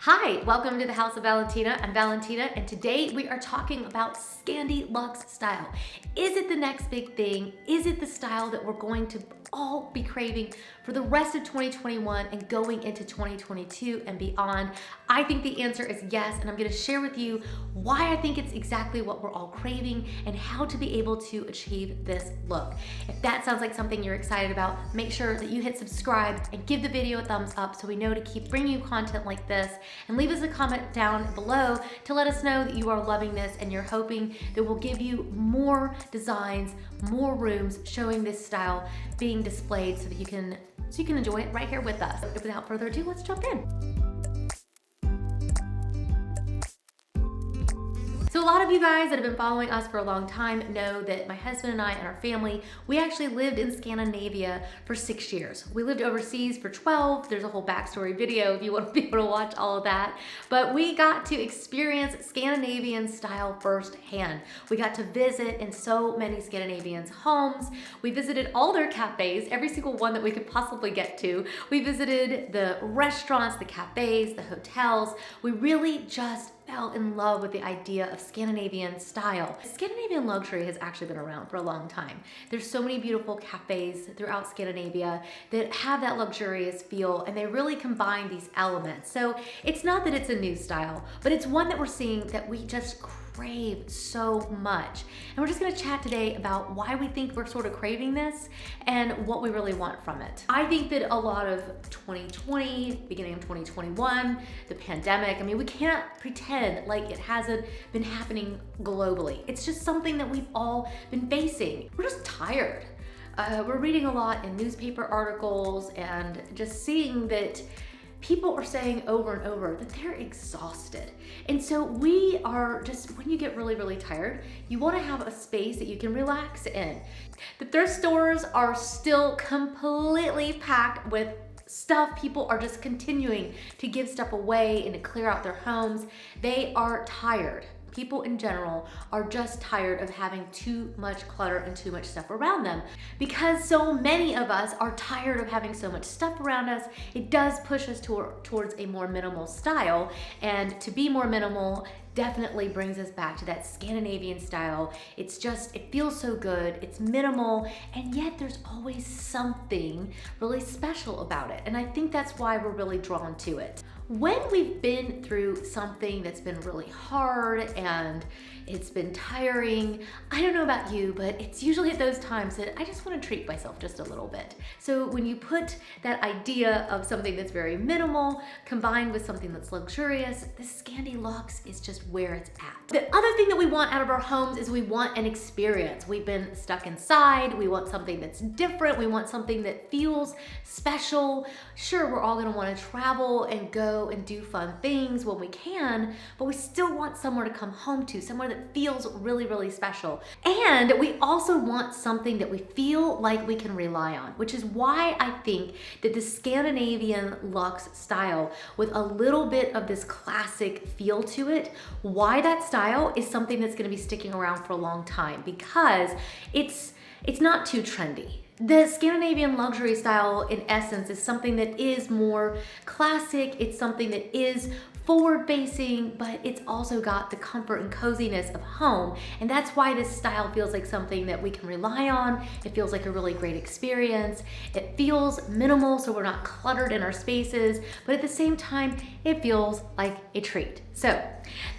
Hi, welcome to the House of Valentina. I'm Valentina, and today we are talking about Scandi Lux style. Is it the next big thing? Is it the style that we're going to all be craving for the rest of 2021 and going into 2022 and beyond? I think the answer is yes, and I'm gonna share with you why I think it's exactly what we're all craving and how to be able to achieve this look. If that sounds like something you're excited about, make sure that you hit subscribe and give the video a thumbs up so we know to keep bringing you content like this, and leave us a comment down below to let us know that you are loving this and you're hoping that we'll give you more designs, more rooms showing this style being displayed so that you can enjoy it right here with us. Without further ado, let's jump in. So a lot of you guys that have been following us for a long time know that my husband and I and our family, we actually lived in Scandinavia for 6 years. We lived overseas for 12. There's a whole backstory video if you want to be able to watch all of that. But we got to experience Scandinavian style firsthand. We got to visit in so many Scandinavians' homes. We visited all their cafes, every single one that we could possibly get to. We visited the restaurants, the cafes, the hotels. We really just fell in love with the idea of Scandinavian style. Scandinavian luxury has actually been around for a long time. There's so many beautiful cafes throughout Scandinavia that have that luxurious feel, and they really combine these elements. So it's not that it's a new style, but it's one that we're seeing that we just crave so much. And we're just gonna chat today about why we think we're sort of craving this and what we really want from it. I think that a lot of 2020, beginning of 2021, the pandemic, I mean, we can't pretend like it hasn't been happening globally. It's just something that we've all been facing. We're just tired. We're reading a lot in newspaper articles and just seeing that people are saying over and over that they're exhausted. And so we are just, when you get really, really tired, you want to have a space that you can relax in. The thrift stores are still completely packed with stuff. People are just continuing to give stuff away and to clear out their homes. They are tired. People in general are just tired of having too much clutter and too much stuff around them. Because so many of us are tired of having so much stuff around us, it does push us towards a more minimal style. And to be more minimal definitely brings us back to that Scandinavian style. It's just, it feels so good, it's minimal, and yet there's always something really special about it. And I think that's why we're really drawn to it. When we've been through something that's been really hard and it's been tiring, I don't know about you, but it's usually at those times that I just want to treat myself just a little bit. So when you put that idea of something that's very minimal combined with something that's luxurious, the Scandi Lux is just where it's at. The other thing that we want out of our homes is we want an experience. We've been stuck inside. We want something that's different. We want something that feels special. Sure, we're all going to want to travel and go and do fun things when we can, but we still want somewhere to come home to, somewhere that feels really, really special. And we also want something that we feel like we can rely on, which is why I think that the Scandinavian Lux style with a little bit of this classic feel to it, why that style is something that's going to be sticking around for a long time, because it's not too trendy. The Scandinavian luxury style, in essence, is something that is more classic. It's something that is forward-facing, but it's also got the comfort and coziness of home. And that's why this style feels like something that we can rely on. It feels like a really great experience. It feels minimal, so we're not cluttered in our spaces, but at the same time, it feels like a treat. So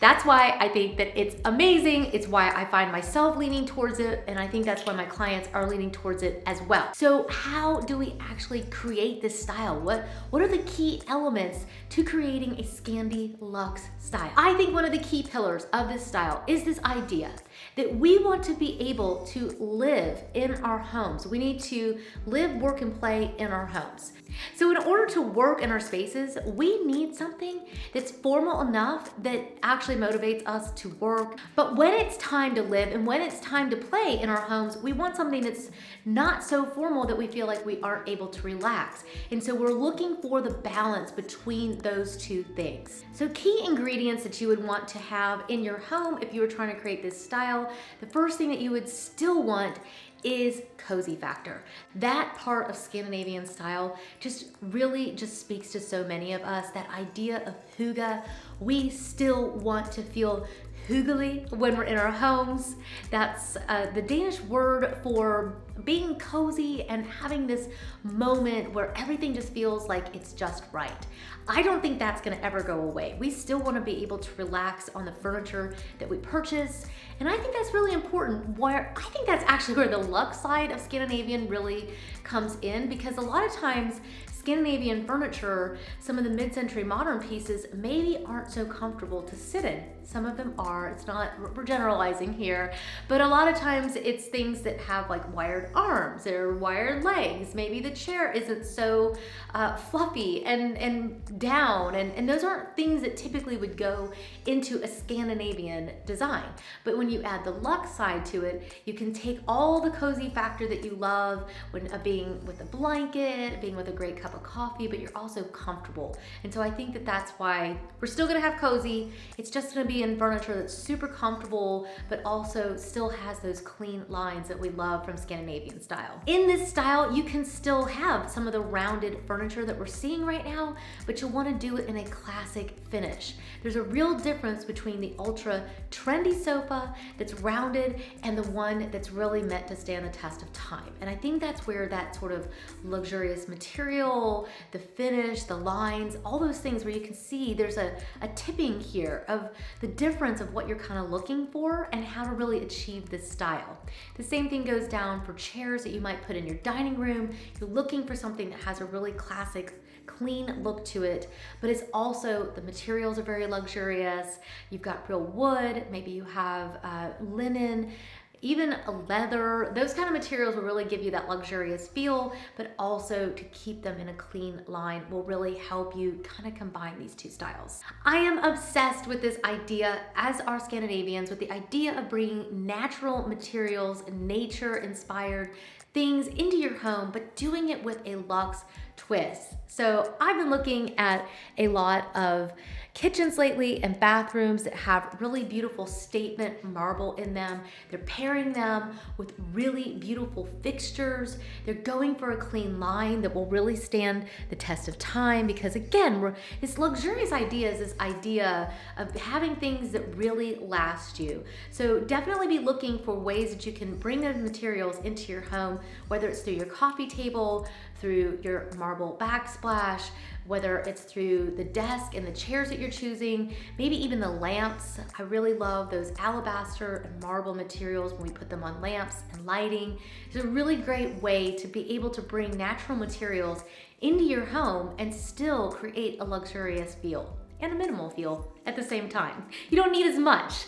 that's why I think that it's amazing. It's why I find myself leaning towards it, and I think that's why my clients are leaning towards it as well. So how do we actually create this style? What are the key elements to creating a Scandi Lux style? I think one of the key pillars of this style is this idea that we want to be able to live in our homes. We need to live, work, and play in our homes. So in order to work in our spaces, we need something that's formal enough that actually motivates us to work. But when it's time to live and when it's time to play in our homes, we want something that's not so formal that we feel like we aren't able to relax. And so we're looking for the balance between those two things. So key ingredients that you would want to have in your home if you were trying to create this style, the first thing that you would still want is cozy factor. That part of Scandinavian style really speaks to so many of us. That idea of hygge. We still want to feel hyggelig when we're in our homes. That's the Danish word for being cozy and having this moment where everything just feels like it's just right. I don't think that's gonna ever go away. We still wanna be able to relax on the furniture that we purchase. And I think that's really important. I think that's actually where the Lux side of Scandinavian really comes in, because a lot of times Scandinavian furniture, some of the mid-century modern pieces maybe aren't so comfortable to sit in. Some of them are, we're generalizing here, but a lot of times it's things that have like wired arms or wired legs. Maybe the chair isn't so fluffy and down, and those aren't things that typically would go into a Scandinavian design. But when you add the Lux side to it, you can take all the cozy factor that you love when being with a blanket, being with a great cup of coffee, but you're also comfortable. And so I think that that's why we're still gonna have cozy. It's just gonna be in furniture that's super comfortable, but also still has those clean lines that we love from Scandinavian style. In this style, you can still have some of the rounded furniture that we're seeing right now, but you'll wanna do it in a classic finish. There's a real difference between the ultra trendy sofa that's rounded and the one that's really meant to stand the test of time. And I think that's where that sort of luxurious material, the finish, the lines, all those things where you can see there's a tipping here of the difference of what you're kind of looking for and how to really achieve this style. The same thing goes down for chairs that you might put in your dining room. You're looking for something that has a really classic, clean look to it, but it's also, the materials are very luxurious. You've got real wood, maybe you have linen, even a leather. Those kind of materials will really give you that luxurious feel, but also to keep them in a clean line will really help you kind of combine these two styles. I am obsessed with this idea, as are Scandinavians, with the idea of bringing natural materials, nature-inspired things into your home, but doing it with a luxe twist. So I've been looking at a lot of kitchens lately and bathrooms that have really beautiful statement marble in them. They're pairing them with really beautiful fixtures. They're going for a clean line that will really stand the test of time, because again, this luxurious idea is this idea of having things that really last you. So definitely be looking for ways that you can bring those materials into your home, whether it's through your coffee table, through your marble backsplash, whether it's through the desk and the chairs that you're choosing, maybe even the lamps. I really love those alabaster and marble materials when we put them on lamps and lighting. It's a really great way to be able to bring natural materials into your home and still create a luxurious feel and a minimal feel at the same time. You don't need as much.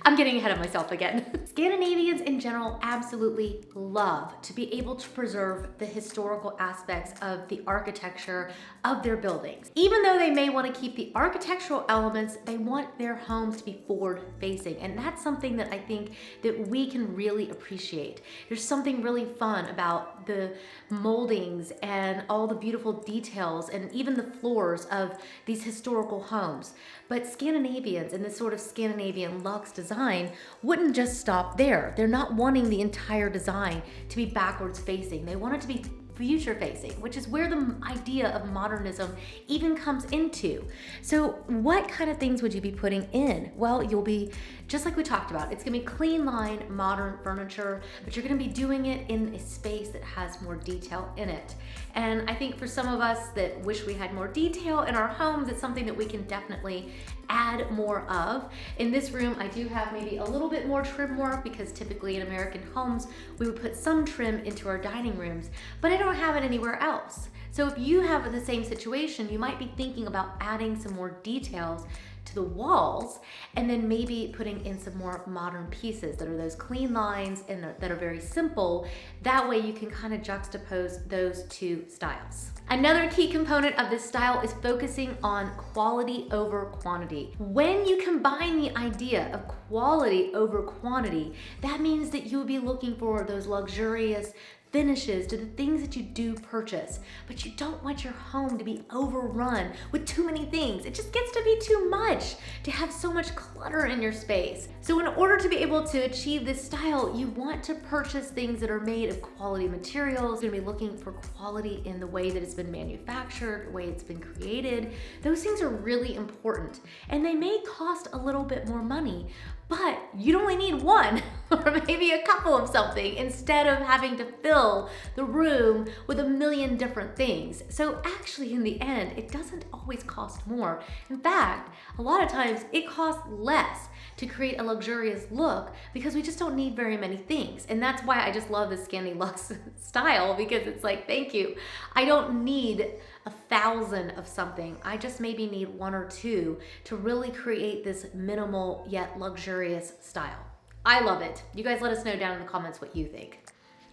I'm getting ahead of myself again. Scandinavians in general absolutely love to be able to preserve the historical aspects of the architecture of their buildings. Even though they may want to keep the architectural elements, they want their homes to be forward facing. And that's something that I think that we can really appreciate. There's something really fun about the moldings and all the beautiful details and even the floors of these historical homes. But Scandinavians and this sort of Scandinavian luxe design wouldn't just stop there. They're not wanting the entire design to be backwards facing. They want it to be future facing, which is where the idea of modernism even comes into. So what kind of things would you be putting in? Well, you'll be, just like we talked about, it's gonna be clean line, modern furniture, but you're gonna be doing it in a space that has more detail in it. And I think for some of us that wish we had more detail in our homes, it's something that we can definitely add more of. In this room, I do have maybe a little bit more trim work, because typically in American homes, we would put some trim into our dining rooms, but I don't have it anywhere else. So if you have the same situation, you might be thinking about adding some more details to the walls, and then maybe putting in some more modern pieces that are those clean lines and that are very simple. That way you can kind of juxtapose those two styles. Another key component of this style is focusing on quality over quantity. When you combine the idea of quality over quantity, that means that you'll be looking for those luxurious finishes, to the things that you do purchase. But you don't want your home to be overrun with too many things. It just gets to be too much to have so much clutter in your space. So in order to be able to achieve this style, you want to purchase things that are made of quality materials. You're gonna be looking for quality in the way that it's been manufactured, the way it's been created. Those things are really important, and they may cost a little bit more money, but you'd only need one or maybe a couple of something instead of having to fill the room with a million different things. So actually in the end, it doesn't always cost more. In fact, a lot of times it costs less to create a luxurious look because we just don't need very many things. And that's why I just love this Scandi Lux style, because it's like, thank you. I don't need 1,000 of something. I just maybe need 1 or 2 to really create this minimal yet luxurious style. I love it. You guys let us know down in the comments what you think.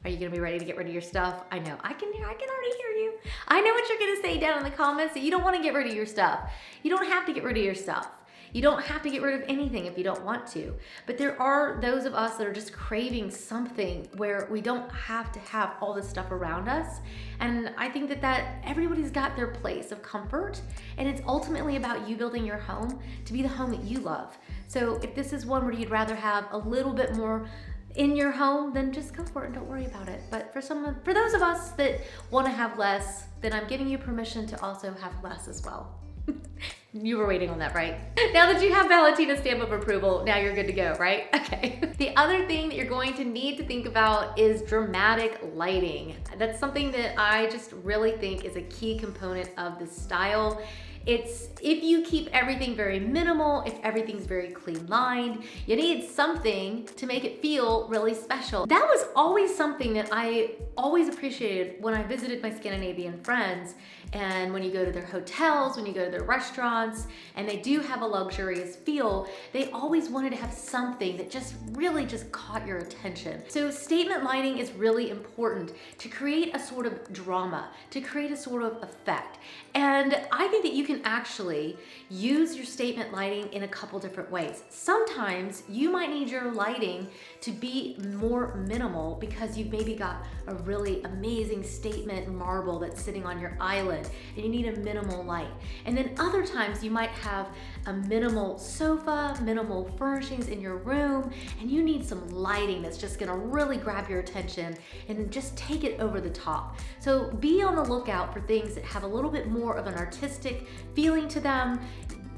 Are you gonna be ready to get rid of your stuff? I know, I can already hear you. I know what you're gonna say down in the comments, that you don't wanna get rid of your stuff. You don't have to get rid of your stuff. You don't have to get rid of anything if you don't want to. But there are those of us that are just craving something where we don't have to have all this stuff around us. And I think that everybody's got their place of comfort, and it's ultimately about you building your home to be the home that you love. So if this is one where you'd rather have a little bit more in your home, then just go for it and don't worry about it. But for those of us that want to have less, then I'm giving you permission to also have less as well. You were waiting on that, right? Now that you have Valentina's stamp of approval, now you're good to go, right? Okay. The other thing that you're going to need to think about is dramatic lighting. That's something that I just really think is a key component of this style. It's if you keep everything very minimal, if everything's very clean lined, you need something to make it feel really special. That was always something that I always appreciated when I visited my Scandinavian friends, and when you go to their hotels, when you go to their restaurants, and they do have a luxurious feel, they always wanted to have something that just really just caught your attention. So statement lighting is really important to create a sort of drama, to create a sort of effect. And I think that you can actually use your statement lighting in a couple different ways. Sometimes you might need your lighting to be more minimal because you've maybe got a really amazing statement marble that's sitting on your island and you need a minimal light. And then other times you might have a minimal sofa, minimal furnishings in your room, and you need some lighting that's just gonna really grab your attention and just take it over the top. So be on the lookout for things that have a little bit more of an artistic feeling to them,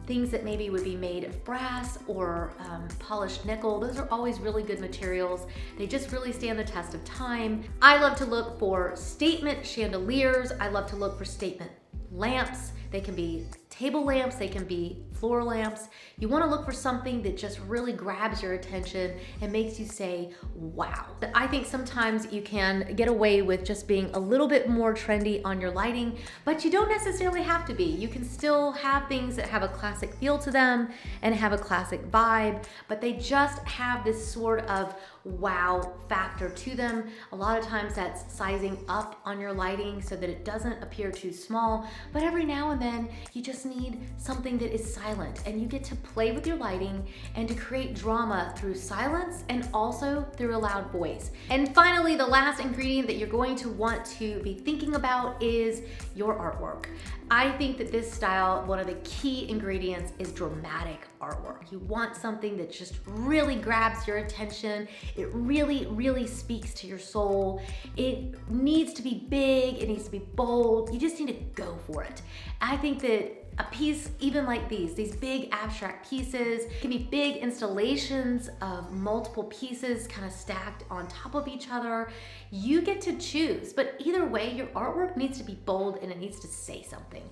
things that maybe would be made of brass or polished nickel. Those are always really good materials. They just really stand the test of time. I love to look for statement chandeliers. I love to look for statement lamps. They can be table lamps, they can be floor lamps. You want to look for something that just really grabs your attention and makes you say, wow. I think sometimes you can get away with just being a little bit more trendy on your lighting, but you don't necessarily have to be. You can still have things that have a classic feel to them and have a classic vibe, but they just have this sort of wow factor to them. A lot of times that's sizing up on your lighting so that it doesn't appear too small, but every now and then you just need something that is silent, and you get to play with your lighting and to create drama through silence and also through a loud voice. And finally, the last ingredient that you're going to want to be thinking about is your artwork. I think that this style, one of the key ingredients is dramatic artwork. You want something that just really grabs your attention. It really, really speaks to your soul. It needs to be big, it needs to be bold. You just need to go for it. I think that a piece even like these big abstract pieces can be big installations of multiple pieces kind of stacked on top of each other. You get to choose, but either way, your artwork needs to be bold and it needs to say something.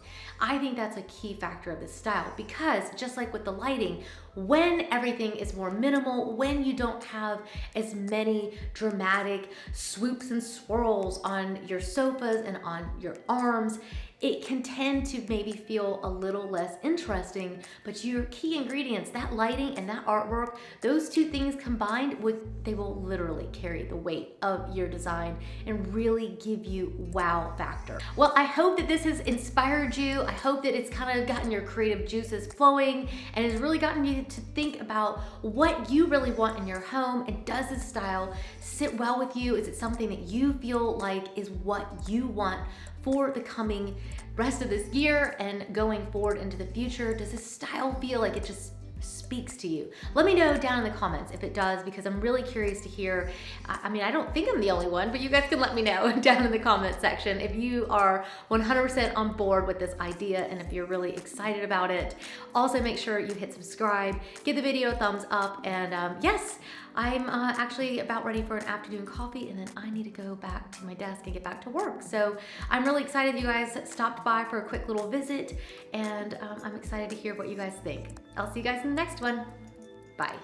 I think that's a key factor of this style, because just like with the lighting, when everything is more minimal, when you don't have as many dramatic swoops and swirls on your sofas and on your arms, it can tend to maybe feel a little less interesting, but your key ingredients, that lighting and that artwork, those two things combined, they will literally carry the weight of your design and really give you wow factor. Well, I hope that this has inspired you. I hope that it's kind of gotten your creative juices flowing and has really gotten you to think about what you really want in your home, and does this style sit well with you? Is it something that you feel like is what you want for the coming rest of this year and going forward into the future? Does this style feel like it just speaks to you? Let me know down in the comments if it does, because I'm really curious to hear. I mean, I don't think I'm the only one, but you guys can let me know down in the comment section if you are 100% on board with this idea and if you're really excited about it. Also, make sure you hit subscribe, give the video a thumbs up, and yes, I'm actually about ready for an afternoon coffee, and then I need to go back to my desk and get back to work. So I'm really excited you guys stopped by for a quick little visit, and I'm excited to hear what you guys think. I'll see you guys in the next one. Bye.